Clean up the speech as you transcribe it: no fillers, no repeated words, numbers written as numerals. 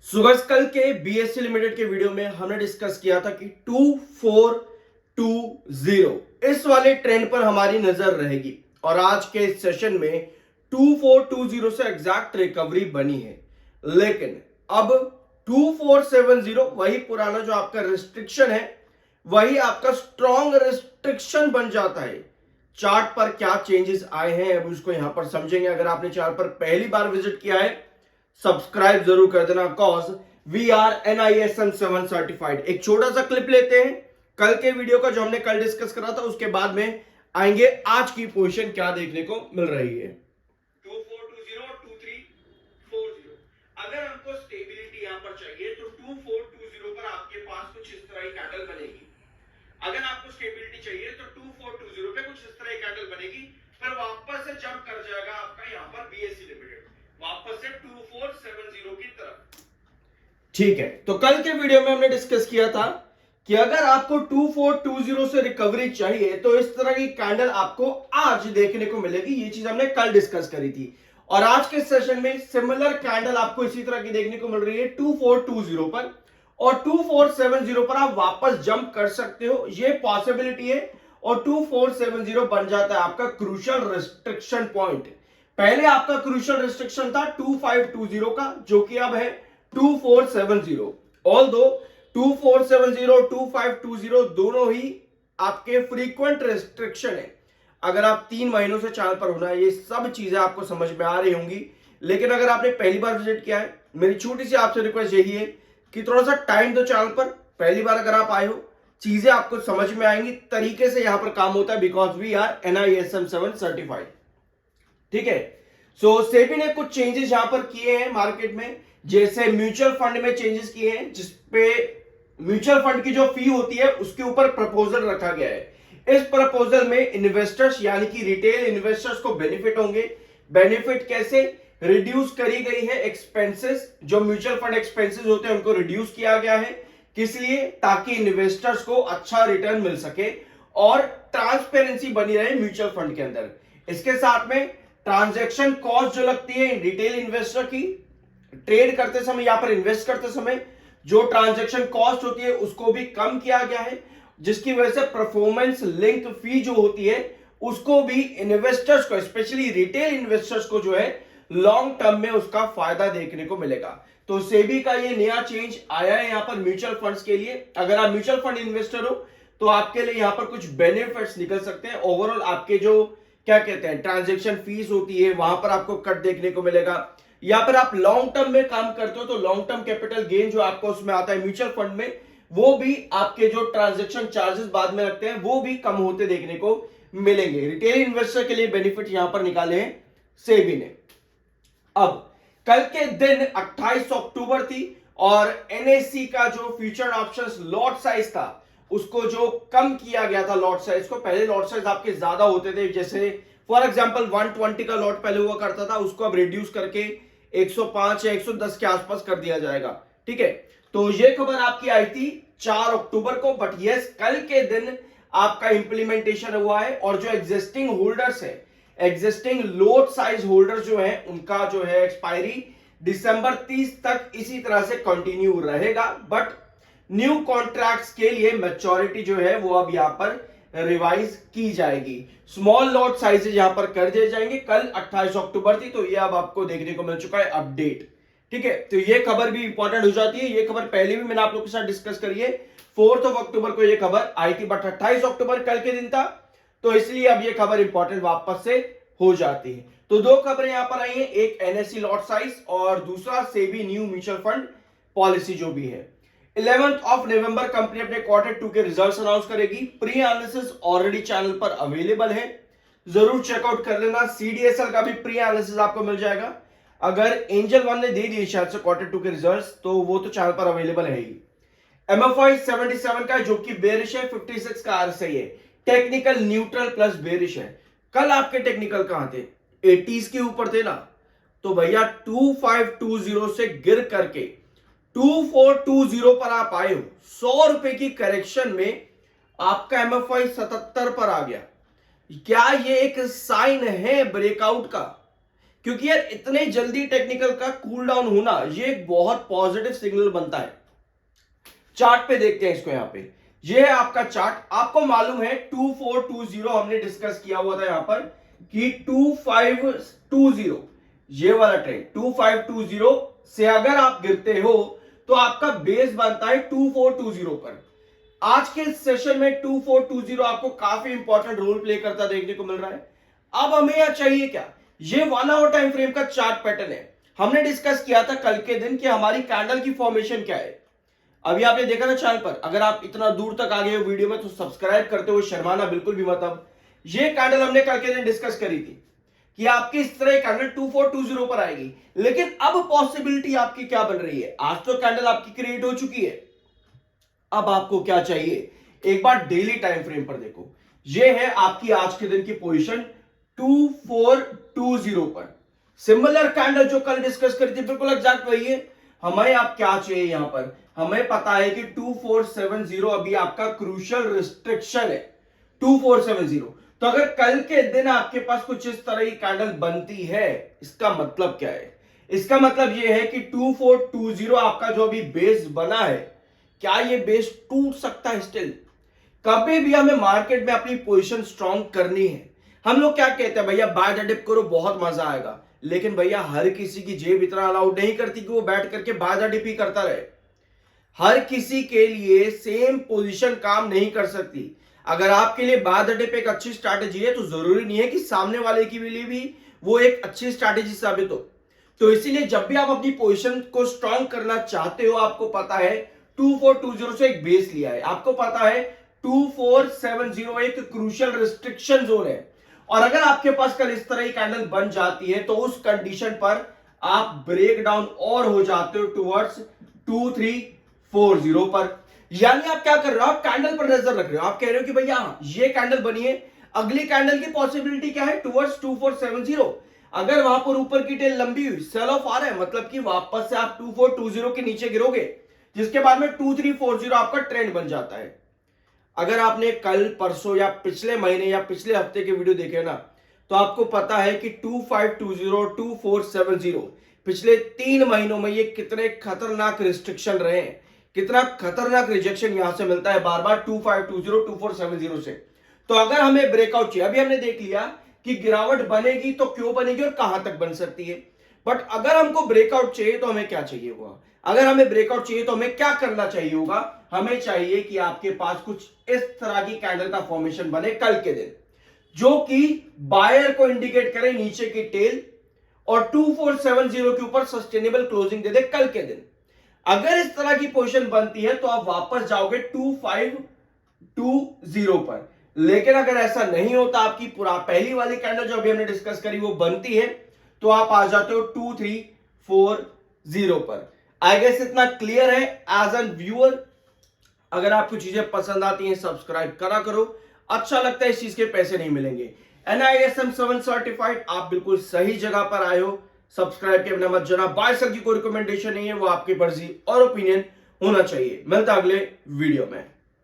सुबह कल के बीएससी लिमिटेड के वीडियो में हमने डिस्कस किया था कि 2420 इस वाले ट्रेंड पर हमारी नजर रहेगी और आज के इस सेशन में 2420 से एग्जैक्ट रिकवरी बनी है, लेकिन अब 2470 वही पुराना जो आपका रिस्ट्रिक्शन है वही आपका स्ट्रॉन्ग रिस्ट्रिक्शन बन जाता है। चार्ट पर क्या चेंजेस आए हैं अब उसको यहां पर समझेंगे। अगर आपने चार्ट पर पहली बार विजिट किया है सब्सक्राइब जरूर कर देना, cause we are NISM 7 certified. एक छोटा सा क्लिप लेते हैं कल के वीडियो का जो हमने कल डिस्कस करा था, उसके बाद में आएंगे आज की पोजीशन क्या देखने को मिल रही है। 2420 अगर हमको स्टेबिलिटी यहां पर चाहिए तो 2420 पर आपके पास कुछ इस तरह की कैंडल बनेगी। अगर आपको स्टेबिलिटी चाहिए तो 2420 पे कुछ इस तरह की कैंडल बनेगी, फिर वापस से जंप कर जाएगा आपका यहां पर बीएससी लिमिटेड वापस से 2470 की तरफ। ठीक है, तो कल के वीडियो में हमने डिस्कस किया था कि अगर आपको 2420 से रिकवरी चाहिए तो इस तरह की कैंडल आपको आज देखने को मिलेगी। ये चीज हमने कल डिस्कस करी थी और आज के सेशन में सिमिलर कैंडल आपको इसी तरह की देखने को मिल रही है 2420 पर, और 2470 पर आप वापस जंप कर सकते हो, ये पॉसिबिलिटी है। और 2470 बन जाता है आपका क्रूशियल रिस्ट्रिक्शन पॉइंट। पहले आपका क्रूशियल रिस्ट्रिक्शन था 2520 का, जो कि अब है 2470। ऑल्दो 2470 2520 दोनों ही आपके फ्रीक्वेंट रिस्ट्रिक्शन है। अगर आप 3 महीनों से चार्ट पर होना है, ये सब चीजें आपको समझ में आ रही होंगी। लेकिन अगर आपने पहली बार विजिट किया है, मेरी छोटी सी आपसे रिक्वेस्ट यही है कि थोड़ा सा टाइम दो चैनल पर। पहली बार अगर आप आए हो, चीजें आपको समझ में आएंगी, तरीके से यहां पर काम होता है, because we are NISM 7 certified. ठीक है, सो सेबी ने कुछ चेंजेस यहां पर किए हैं मार्केट में, जैसे म्यूचुअल फंड में चेंजेस किए हैं, जिसपे म्यूचुअल फंड की जो फी होती है उसके ऊपर प्रपोजल रखा गया है। इस प्रपोजल में इन्वेस्टर्स यानी कि रिटेल इन्वेस्टर्स को बेनिफिट होंगे। बेनिफिट कैसे? रिड्यूस करी गई है एक्सपेंसेस, जो म्यूचुअल फंड एक्सपेंसेस होते हैं उनको रिड्यूस किया गया है। किस लिए? ताकि इन्वेस्टर्स को अच्छा रिटर्न मिल सके और ट्रांसपेरेंसी बनी रहे म्यूचुअल फंड के अंदर। इसके साथ में ट्रांजैक्शन कॉस्ट जो लगती है रिटेल इन्वेस्टर की, ट्रेड करते समय यहां पर इन्वेस्ट करते समय जो ट्रांजैक्शन कॉस्ट होती है उसको भी कम किया गया है, जिसकी वजह से परफॉर्मेंस लिंक फी जो होती है उसको भी इन्वेस्टर्स को, स्पेशली रिटेल इन्वेस्टर्स को जो है लॉन्ग टर्म में उसका फायदा देखने को मिलेगा। तो सेबी का ये नया चेंज आया है यहां पर म्यूचुअल फंड्स के लिए। अगर आप म्यूचुअल फंड इन्वेस्टर हो तो आपके लिए यहां पर कुछ बेनिफिट्स निकल सकते हैं। ओवरऑल आपके जो क्या कहते हैं ट्रांजैक्शन फीस होती है वहां पर आपको कट देखने को मिलेगा। या पर आप लॉन्ग टर्म में काम करते हो तो लॉन्ग टर्म कैपिटल गेन जो आपको उसमें आता है म्यूचुअल फंड में, वो भी आपके जो ट्रांजैक्शन चार्जेस बाद में लगते हैं वो भी कम होते देखने को मिलेंगे। रिटेल इन्वेस्टर के लिए बेनिफिट यहां पर निकाले हैं सेबी ने। अब कल के दिन 28 अक्टूबर थी और NSE का जो फ्यूचर ऑप्शंस लॉट साइज था उसको जो कम किया गया था, लॉट साइज को, पहले लॉट साइज आपके ज्यादा होते थे, जैसे फॉर एग्जांपल 120 का लॉट पहले हुआ करता था, उसको अब रिड्यूस करके 105 या 110 के आसपास कर दिया जाएगा। ठीक है, तो ये खबर आपकी आई थी 4 अक्टूबर को, बट यस कल के दिन आपका इंप्लीमेंटेशन हुआ है और जो एग्जिस्टिंग होल्डर्स है, एग्जिस्टिंग लोड साइज होल्डर जो है उनका जो है एक्सपायरी दिसंबर 30 तक इसी तरह से कंटिन्यू रहेगा, बट न्यू कॉन्ट्रैक्ट्स के लिए मैच्योरिटी जो है वो अब यहां पर रिवाइज की जाएगी। स्मॉल लॉट साइजेज यहां पर कर दिए जाएंगे। कल 28 अक्टूबर थी तो ये अब आपको देखने को मिल चुका है अपडेट। ठीक है, तो ये खबर भी इंपॉर्टेंट हो जाती है। ये खबर पहले भी मैंने आप लोगों के साथ डिस्कस करी है, 4 अक्टूबर को ये खबर आई थी, बट 28 अक्टूबर कल के दिन था तो इसलिए अब ये खबर इंपॉर्टेंट वापस से हो जाती है। तो दो खबरें यहां पर आई हैं, एक NSE लॉट साइज और दूसरा SEBI new mutual fund policy जो भी है। 11 नवंबर कंपनी अपने Q2 के रिजल्ट्स अनाउंस करेगी। प्री एनालिसिस ऑलरेडी चैनल पर अवेलेबल है, जरूर चेकआउट कर लेना। CDSL का भी प्री एनालिसिस आपको मिल जाएगा। अगर एंजल वन ने दे दिए शायद से Q2 के रिजल्ट्स तो वो तो चैनल पर अवेलेबल है ही। MFI 77 का जो कि बेरिश है, 56 का RSI है, टेक्निकल न्यूट्रल प्लस बेरिश है। कल आपके टेक्निकल कहां थे? 80s के ऊपर थे ना, तो भैया 2520 से गिर करके 2420 पर आप आए हो। 100 रुपए की करेक्शन में आपका MFI 77 पर आ गया। क्या ये एक साइन है ब्रेकआउट का? क्योंकि यार इतने जल्दी टेक्निकल का कूल डाउन होना ये एक बहुत पॉजिटिव सिग्नल बनता है। चार्ट पे देखते हैं इसको। यहां पे ये है आपका चार्ट, आपको मालूम है 2420 हमने डिस्कस किया हुआ था यहां पर कि 2520 ये वाला ट्रेंड 2520 से अगर आप गिरते हो तो आपका बेस बनता है 2420 पर। आज के सेशन में 2420 आपको काफी इंपॉर्टेंट रोल प्ले करता देखने को मिल रहा है। अब हमें यह चाहिए क्या, ये 1 आवर टाइम फ्रेम का चार्ट पैटर्न है। हमने डिस्कस किया था कल के दिन कि हमारी कैंडल की फॉर्मेशन क्या है। अभी आपने देखा ना चैनल पर, अगर आप इतना दूर तक आ गए हो वीडियो में तो सब्सक्राइब करते हुए शर्माना बिल्कुल भी मत। अब ये कैंडल हमने कल के दिन डिस्कस करी थी कि आपकी इस तरह कैंडल 2420 पर आएगी, लेकिन अब पॉसिबिलिटी आपकी क्या बन रही है। आज तो कैंडल आपकी क्रिएट हो चुकी है, अब आपको क्या चाहिए, एक बार डेली टाइम फ्रेम पर देखो। ये है आपकी आज के दिन की पोजीशन 2420 पर। सिमिलर कैंडल जो कल डिस्कस करी थी बिल्कुल एग्जैक्ट वही है। हमें आप क्या चाहिए यहां पर, हमें पता है कि 2470 अभी आपका क्रूशियल रिस्ट्रिक्शन है 2470। तो अगर कल के दिन आपके पास कुछ इस तरह की कैंडल बनती है, इसका मतलब क्या है, इसका मतलब यह है कि 2420 आपका जो अभी बेस बना है, क्या ये बेस टूट सकता है स्टिल। कभी भी हमें मार्केट में अपनी पोजीशन स्ट्रांग करनी है। हम लोग क्या कहते हैं, भैया बाय द डिप करो बहुत मजा आएगा, लेकिन भैया हर किसी की जेब इतना अलाउड नहीं करती कि वो बैठ करके बाय द डिप ही करता रहे। हर किसी के लिए सेम पोजीशन काम नहीं कर सकती। अगर आपके लिए बाय द डिप एक अच्छी स्ट्रैटेजी है तो जरूरी नहीं है कि सामने वाले के लिए भी वो एक अच्छी स्ट्रैटेजी साबित हो। तो इसीलिए जब भी आप अपनी पोजीशन को स्ट्रांग करना चाहते हो, आपको पता है 2420 से एक बेस लिया है, आपको पता है 2470 एक क्रूशियल रिस्ट्रिक्शन जोन है। और अगर आपके पास कल इस तरह की कैंडल बन जाती है तो उस कंडीशन पर आप ब्रेक डाउन और हो जाते हो टुवर्ड्स 2340 पर। यानी आप क्या कर रहे हो, आप कैंडल पर नजर रख रहे हो। आप कह रहे हो कि भैया ये कैंडल बनी है, अगली कैंडल की पॉसिबिलिटी क्या है, टुवर्ड्स 2470। अगर वहां पर ऊपर की टेल लंबी हुई, सेल ऑफ आ रहा है, मतलब कि वापस से आप 2420 के नीचे गिरोगे, जिसके बाद में 2340 आपका ट्रेंड बन जाता है। अगर आपने कल परसों या पिछले महीने या पिछले हफ्ते के वीडियो देखे ना, तो आपको पता है कि 2520 2470 पिछले 3 महीनों में ये कितने खतरनाक रिस्ट्रिक्शन रहे हैं, कितना खतरनाक रिजेक्शन यहां से मिलता है बार बार 2520 2470 से। तो अगर हमें ब्रेकआउट चाहिए, अभी हमने देख लिया कि गिरावट बनेगी तो क्यों बनेगी और कहां तक बन सकती है, बट अगर हमको ब्रेकआउट चाहिए तो हमें क्या चाहिए होगा, अगर हमें ब्रेकआउट चाहिए तो हमें क्या करना चाहिए होगा, हमें चाहिए कि आपके पास कुछ इस तरह की कैंडल का फॉर्मेशन बने कल के दिन, जो कि बायर को इंडिकेट करे नीचे की टेल और 2470 के ऊपर सस्टेनेबल क्लोजिंग दे दे कल के दिन। अगर इस तरह की पोजीशन बनती है तो आप वापस जाओगे 2520 पर। लेकिन अगर ऐसा नहीं होता, आपकी पूरा पहली वाली कैंडल जो अभी हमने डिस्कस करी वो बनती है, तो आप आ जाते हो 2340 पर। आई गेस इतना क्लियर है एज एन व्यूअर। अगर आपको चीजें पसंद आती हैं सब्सक्राइब करा करो, अच्छा लगता है इस चीज के पैसे नहीं मिलेंगे। NISM 7 सर्टिफाइड, आप बिल्कुल सही जगह पर आए हो। सब्सक्राइब के बिना मत जाना, बाय सर की कोई रिकमेंडेशन नहीं है, वो आपकी मर्जी और ओपिनियन होना चाहिए। मिलता अगले वीडियो में।